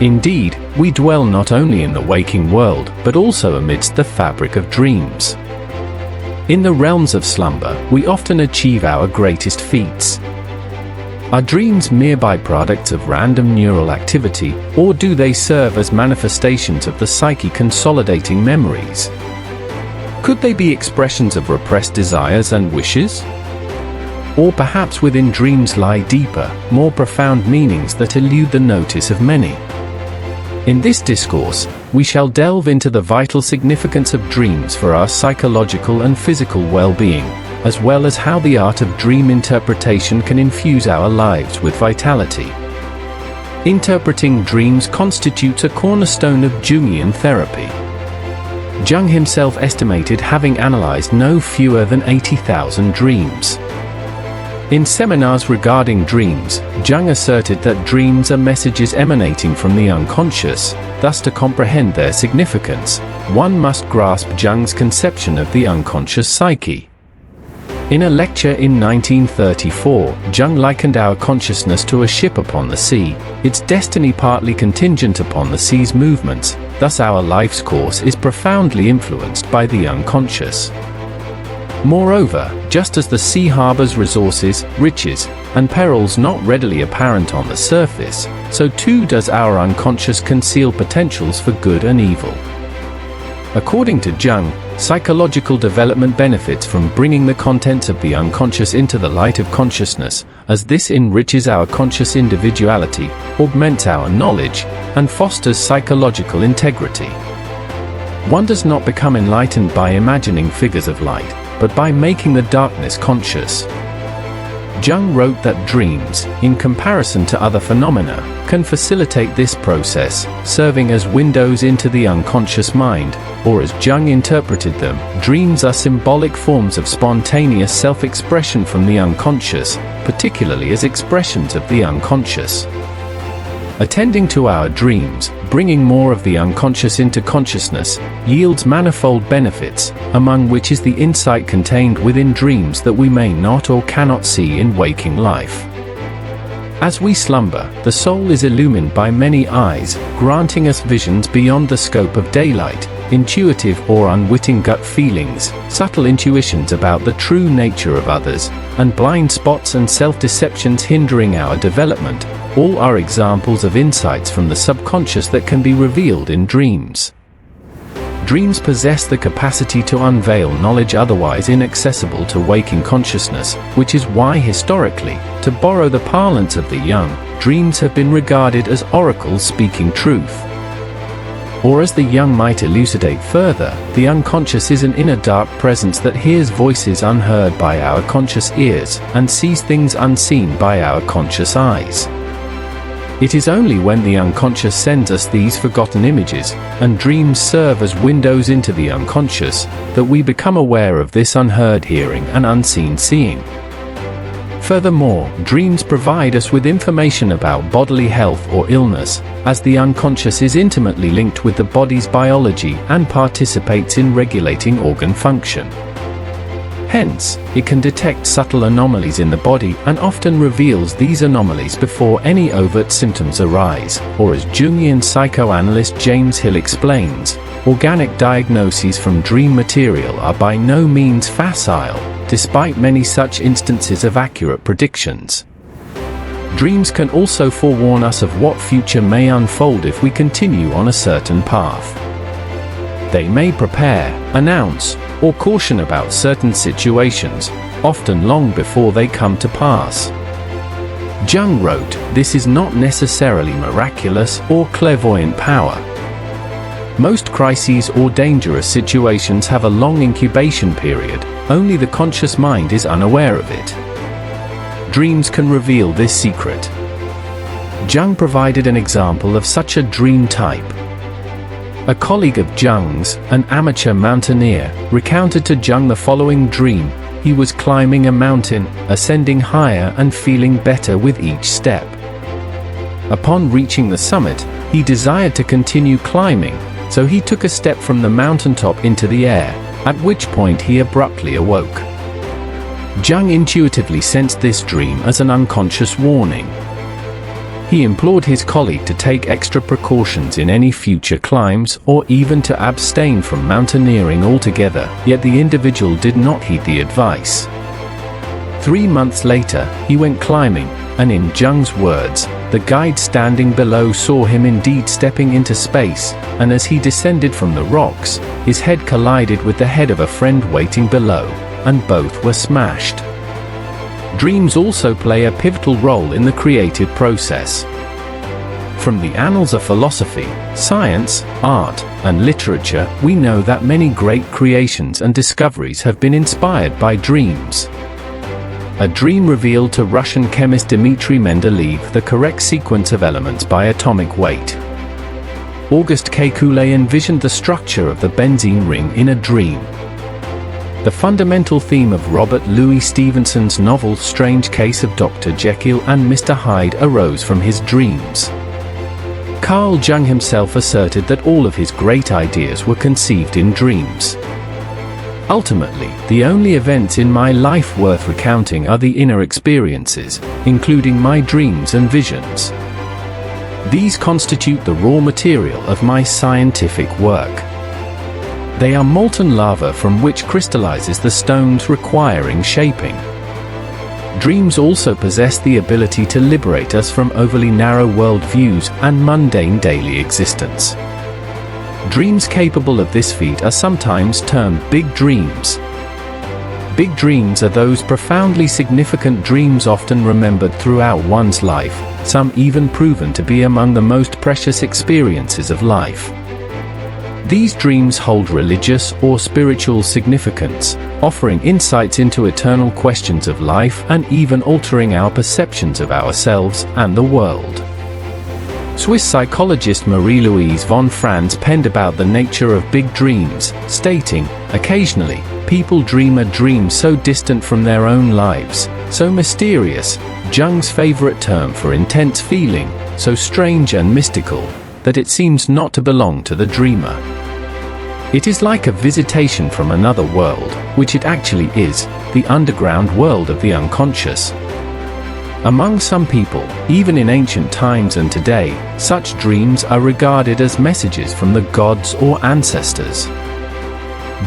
Indeed, we dwell not only in the waking world, but also amidst the fabric of dreams. In the realms of slumber, we often achieve our greatest feats. Are dreams mere byproducts of random neural activity, or do they serve as manifestations of the psyche consolidating memories? Could they be expressions of repressed desires and wishes? Or perhaps within dreams lie deeper, more profound meanings that elude the notice of many? In this discourse, we shall delve into the vital significance of dreams for our psychological and physical well-being, as well as how the art of dream interpretation can infuse our lives with vitality. Interpreting dreams constitutes a cornerstone of Jungian therapy. Jung himself estimated having analyzed no fewer than 80,000 dreams. In seminars regarding dreams, Jung asserted that dreams are messages emanating from the unconscious. Thus, to comprehend their significance, one must grasp Jung's conception of the unconscious psyche. In a lecture in 1934, Jung likened our consciousness to a ship upon the sea, its destiny partly contingent upon the sea's movements. Thus, our life's course is profoundly influenced by the unconscious. Moreover, just as the sea harbors resources, riches, and perils not readily apparent on the surface, so too does our unconscious conceal potentials for good and evil. According to Jung, psychological development benefits from bringing the contents of the unconscious into the light of consciousness, as this enriches our conscious individuality, augments our knowledge, and fosters psychological integrity. One does not become enlightened by imagining figures of light, but by making the darkness conscious. Jung wrote that dreams, in comparison to other phenomena, can facilitate this process, serving as windows into the unconscious mind, or as Jung interpreted them, dreams are symbolic forms of spontaneous self-expression from the unconscious, particularly as expressions of the unconscious. Attending to our dreams, bringing more of the unconscious into consciousness, yields manifold benefits, among which is the insight contained within dreams that we may not or cannot see in waking life. As we slumber, the soul is illumined by many eyes, granting us visions beyond the scope of daylight, intuitive or unwitting gut feelings, subtle intuitions about the true nature of others, and blind spots and self-deceptions hindering our development. All are examples of insights from the subconscious that can be revealed in dreams. Dreams possess the capacity to unveil knowledge otherwise inaccessible to waking consciousness, which is why historically, to borrow the parlance of the young, dreams have been regarded as oracles speaking truth. Or as the young might elucidate further, the unconscious is an inner dark presence that hears voices unheard by our conscious ears, and sees things unseen by our conscious eyes. It is only when the unconscious sends us these forgotten images, and dreams serve as windows into the unconscious, that we become aware of this unheard hearing and unseen seeing. Furthermore, dreams provide us with information about bodily health or illness, as the unconscious is intimately linked with the body's biology and participates in regulating organ function. Hence, it can detect subtle anomalies in the body and often reveals these anomalies before any overt symptoms arise, or as Jungian psychoanalyst James Hill explains, organic diagnoses from dream material are by no means facile, despite many such instances of accurate predictions. Dreams can also forewarn us of what future may unfold if we continue on a certain path. They may prepare, announce, or caution about certain situations, often long before they come to pass. Jung wrote, "This is not necessarily miraculous or clairvoyant power. Most crises or dangerous situations have a long incubation period, only the conscious mind is unaware of it. Dreams can reveal this secret." Jung provided an example of such a dream type. A colleague of Jung's, an amateur mountaineer, recounted to Jung the following dream. He was climbing a mountain, ascending higher and feeling better with each step. Upon reaching the summit, he desired to continue climbing, so he took a step from the mountaintop into the air, at which point he abruptly awoke. Jung intuitively sensed this dream as an unconscious warning. He implored his colleague to take extra precautions in any future climbs, or even to abstain from mountaineering altogether, yet the individual did not heed the advice. 3 months later, he went climbing, and in Jung's words, the guide standing below saw him indeed stepping into space, and as he descended from the rocks, his head collided with the head of a friend waiting below, and both were smashed. Dreams also play a pivotal role in the creative process. From the annals of philosophy, science, art, and literature, we know that many great creations and discoveries have been inspired by dreams. A dream revealed to Russian chemist Dmitry Mendeleev the correct sequence of elements by atomic weight. Auguste Kekule envisioned the structure of the benzene ring in a dream. The fundamental theme of Robert Louis Stevenson's novel Strange Case of Dr. Jekyll and Mr. Hyde arose from his dreams. Carl Jung himself asserted that all of his great ideas were conceived in dreams. Ultimately, the only events in my life worth recounting are the inner experiences, including my dreams and visions. These constitute the raw material of my scientific work. They are molten lava from which crystallizes the stones requiring shaping. Dreams also possess the ability to liberate us from overly narrow worldviews and mundane daily existence. Dreams capable of this feat are sometimes termed big dreams. Big dreams are those profoundly significant dreams often remembered throughout one's life, some even proven to be among the most precious experiences of life. These dreams hold religious or spiritual significance, offering insights into eternal questions of life and even altering our perceptions of ourselves and the world. Swiss psychologist Marie-Louise von Franz penned about the nature of big dreams, stating, "Occasionally, people dream a dream so distant from their own lives, so mysterious, Jung's favorite term for intense feeling, so strange and mystical, that it seems not to belong to the dreamer. It is like a visitation from another world, which it actually is, the underground world of the unconscious." Among some people, even in ancient times and today, such dreams are regarded as messages from the gods or ancestors.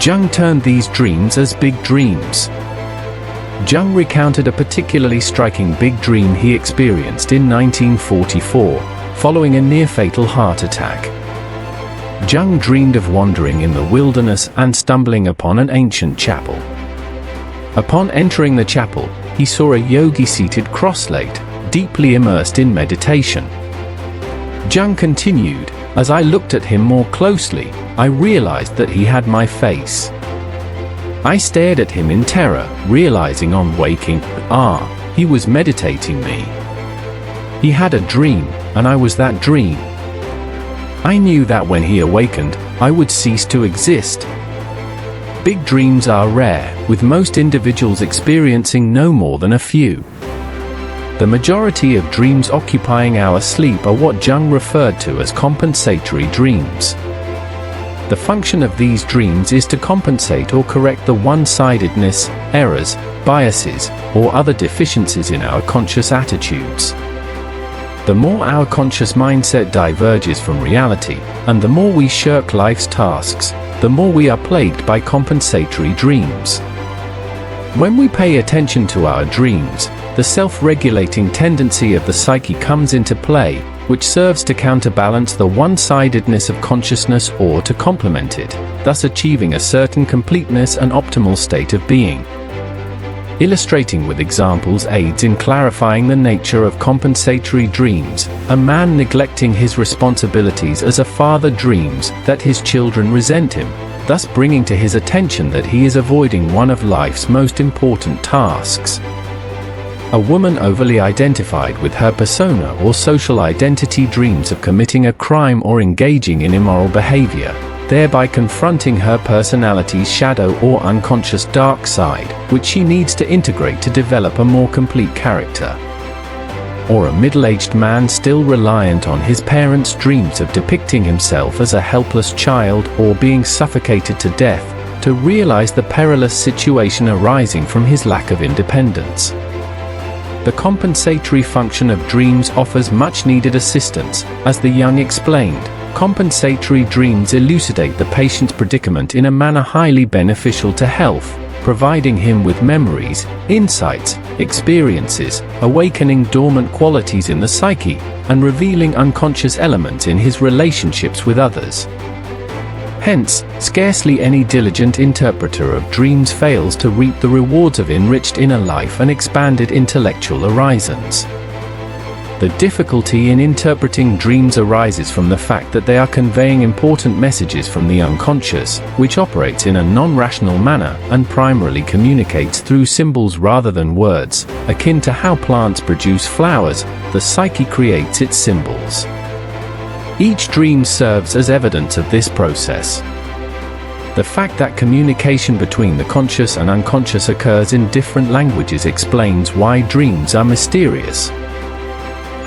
Jung termed these dreams as big dreams. Jung recounted a particularly striking big dream he experienced in 1944, following a near-fatal heart attack. Jung dreamed of wandering in the wilderness and stumbling upon an ancient chapel. Upon entering the chapel, he saw a yogi seated cross-legged, deeply immersed in meditation. Jung continued, "As I looked at him more closely, I realized that he had my face. I stared at him in terror, realizing on waking, he was meditating me. He had a dream, and I was that dream. I knew that when he awakened, I would cease to exist." Big dreams are rare, with most individuals experiencing no more than a few. The majority of dreams occupying our sleep are what Jung referred to as compensatory dreams. The function of these dreams is to compensate or correct the one-sidedness, errors, biases, or other deficiencies in our conscious attitudes. The more our conscious mindset diverges from reality, and the more we shirk life's tasks, the more we are plagued by compensatory dreams. When we pay attention to our dreams, the self-regulating tendency of the psyche comes into play, which serves to counterbalance the one-sidedness of consciousness or to complement it, thus achieving a certain completeness and optimal state of being. Illustrating with examples aids in clarifying the nature of compensatory dreams. A man neglecting his responsibilities as a father dreams that his children resent him, thus bringing to his attention that he is avoiding one of life's most important tasks. A woman overly identified with her persona or social identity dreams of committing a crime or engaging in immoral behavior, thereby confronting her personality's shadow or unconscious dark side, which she needs to integrate to develop a more complete character. Or a middle-aged man still reliant on his parents' dreams of depicting himself as a helpless child or being suffocated to death, to realize the perilous situation arising from his lack of independence. The compensatory function of dreams offers much-needed assistance. As the Jung explained, compensatory dreams elucidate the patient's predicament in a manner highly beneficial to health, providing him with memories, insights, experiences, awakening dormant qualities in the psyche, and revealing unconscious elements in his relationships with others. Hence, scarcely any diligent interpreter of dreams fails to reap the rewards of enriched inner life and expanded intellectual horizons. The difficulty in interpreting dreams arises from the fact that they are conveying important messages from the unconscious, which operates in a non-rational manner and primarily communicates through symbols rather than words. Akin to how plants produce flowers, the psyche creates its symbols. Each dream serves as evidence of this process. The fact that communication between the conscious and unconscious occurs in different languages explains why dreams are mysterious.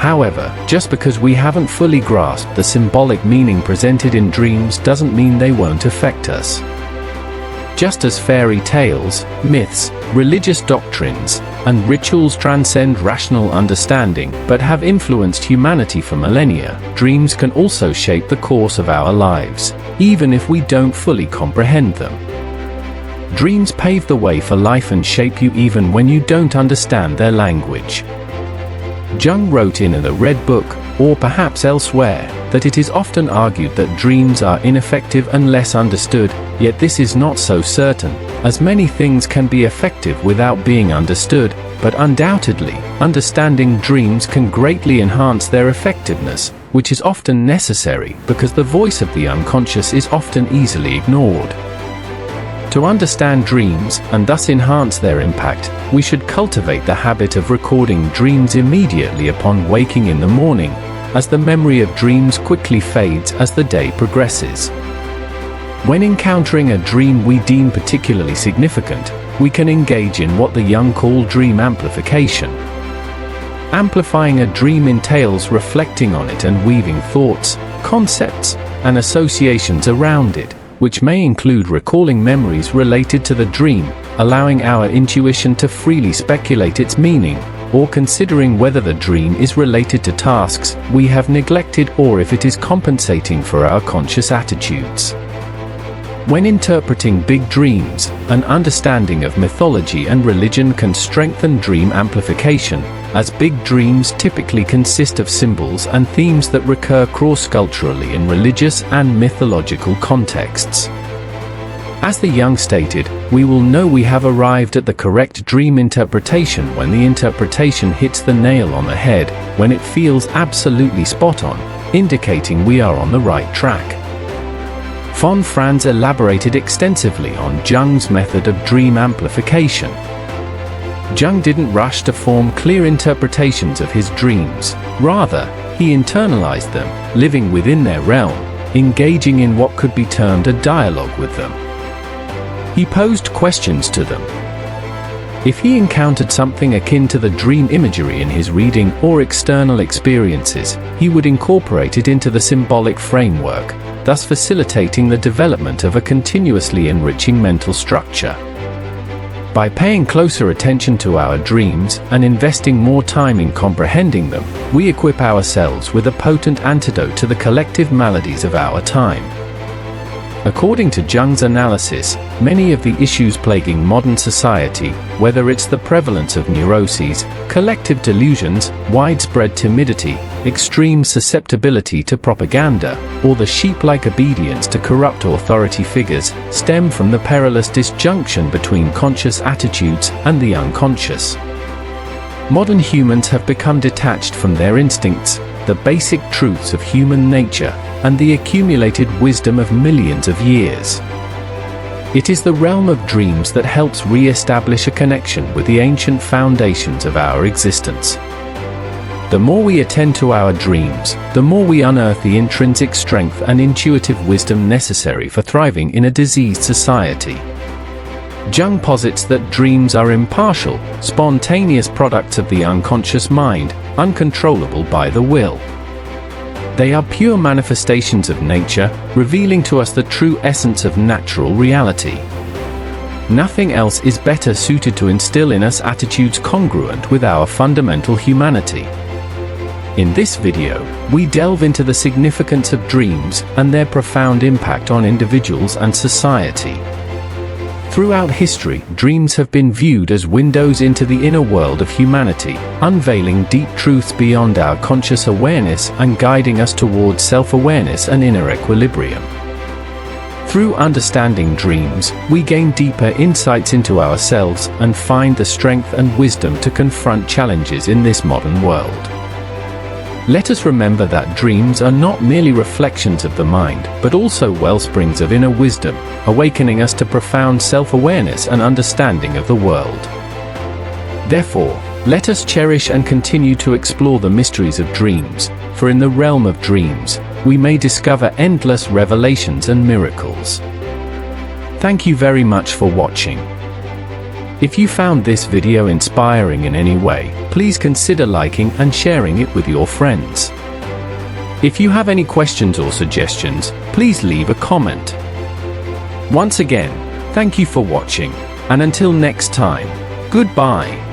However, just because we haven't fully grasped the symbolic meaning presented in dreams doesn't mean they won't affect us. Just as fairy tales, myths, religious doctrines, and rituals transcend rational understanding but have influenced humanity for millennia, dreams can also shape the course of our lives, even if we don't fully comprehend them. Dreams pave the way for life and shape you even when you don't understand their language. Jung wrote in The Red Book, or perhaps elsewhere, that it is often argued that dreams are ineffective unless understood, yet this is not so certain, as many things can be effective without being understood, but undoubtedly, understanding dreams can greatly enhance their effectiveness, which is often necessary because the voice of the unconscious is often easily ignored. To understand dreams, and thus enhance their impact, we should cultivate the habit of recording dreams immediately upon waking in the morning, as the memory of dreams quickly fades as the day progresses. When encountering a dream we deem particularly significant, we can engage in what the Jung call dream amplification. Amplifying a dream entails reflecting on it and weaving thoughts, concepts, and associations around it, which may include recalling memories related to the dream, allowing our intuition to freely speculate its meaning, or considering whether the dream is related to tasks we have neglected or if it is compensating for our conscious attitudes. When interpreting big dreams, an understanding of mythology and religion can strengthen dream amplification, as big dreams typically consist of symbols and themes that recur cross-culturally in religious and mythological contexts. As the Jung stated, we will know we have arrived at the correct dream interpretation when the interpretation hits the nail on the head, when it feels absolutely spot on, indicating we are on the right track. Von Franz elaborated extensively on Jung's method of dream amplification. Jung didn't rush to form clear interpretations of his dreams, rather, he internalized them, living within their realm, engaging in what could be termed a dialogue with them. He posed questions to them. If he encountered something akin to the dream imagery in his reading or external experiences, he would incorporate it into the symbolic framework, thus facilitating the development of a continuously enriching mental structure. By paying closer attention to our dreams and investing more time in comprehending them, we equip ourselves with a potent antidote to the collective maladies of our time. According to Jung's analysis, many of the issues plaguing modern society, whether it's the prevalence of neuroses, collective delusions, widespread timidity, extreme susceptibility to propaganda, or the sheep-like obedience to corrupt authority figures, stem from the perilous disjunction between conscious attitudes and the unconscious. Modern humans have become detached from their instincts, the basic truths of human nature, and the accumulated wisdom of millions of years. It is the realm of dreams that helps re-establish a connection with the ancient foundations of our existence. The more we attend to our dreams, the more we unearth the intrinsic strength and intuitive wisdom necessary for thriving in a diseased society. Jung posits that dreams are impartial, spontaneous products of the unconscious mind, uncontrollable by the will. They are pure manifestations of nature, revealing to us the true essence of natural reality. nothing else is better suited to instill in us attitudes congruent with our fundamental humanity. In this video, we delve into the significance of dreams and their profound impact on individuals and society. Throughout history, dreams have been viewed as windows into the inner world of humanity, unveiling deep truths beyond our conscious awareness and guiding us towards self-awareness and inner equilibrium. Through understanding dreams, we gain deeper insights into ourselves and find the strength and wisdom to confront challenges in this modern world. Let us remember that dreams are not merely reflections of the mind, but also wellsprings of inner wisdom, awakening us to profound self-awareness and understanding of the world. Therefore, let us cherish and continue to explore the mysteries of dreams, for in the realm of dreams, we may discover endless revelations and miracles. Thank you very much for watching. If you found this video inspiring in any way, please consider liking and sharing it with your friends. If you have any questions or suggestions, please leave a comment. Once again, thank you for watching, and until next time, goodbye.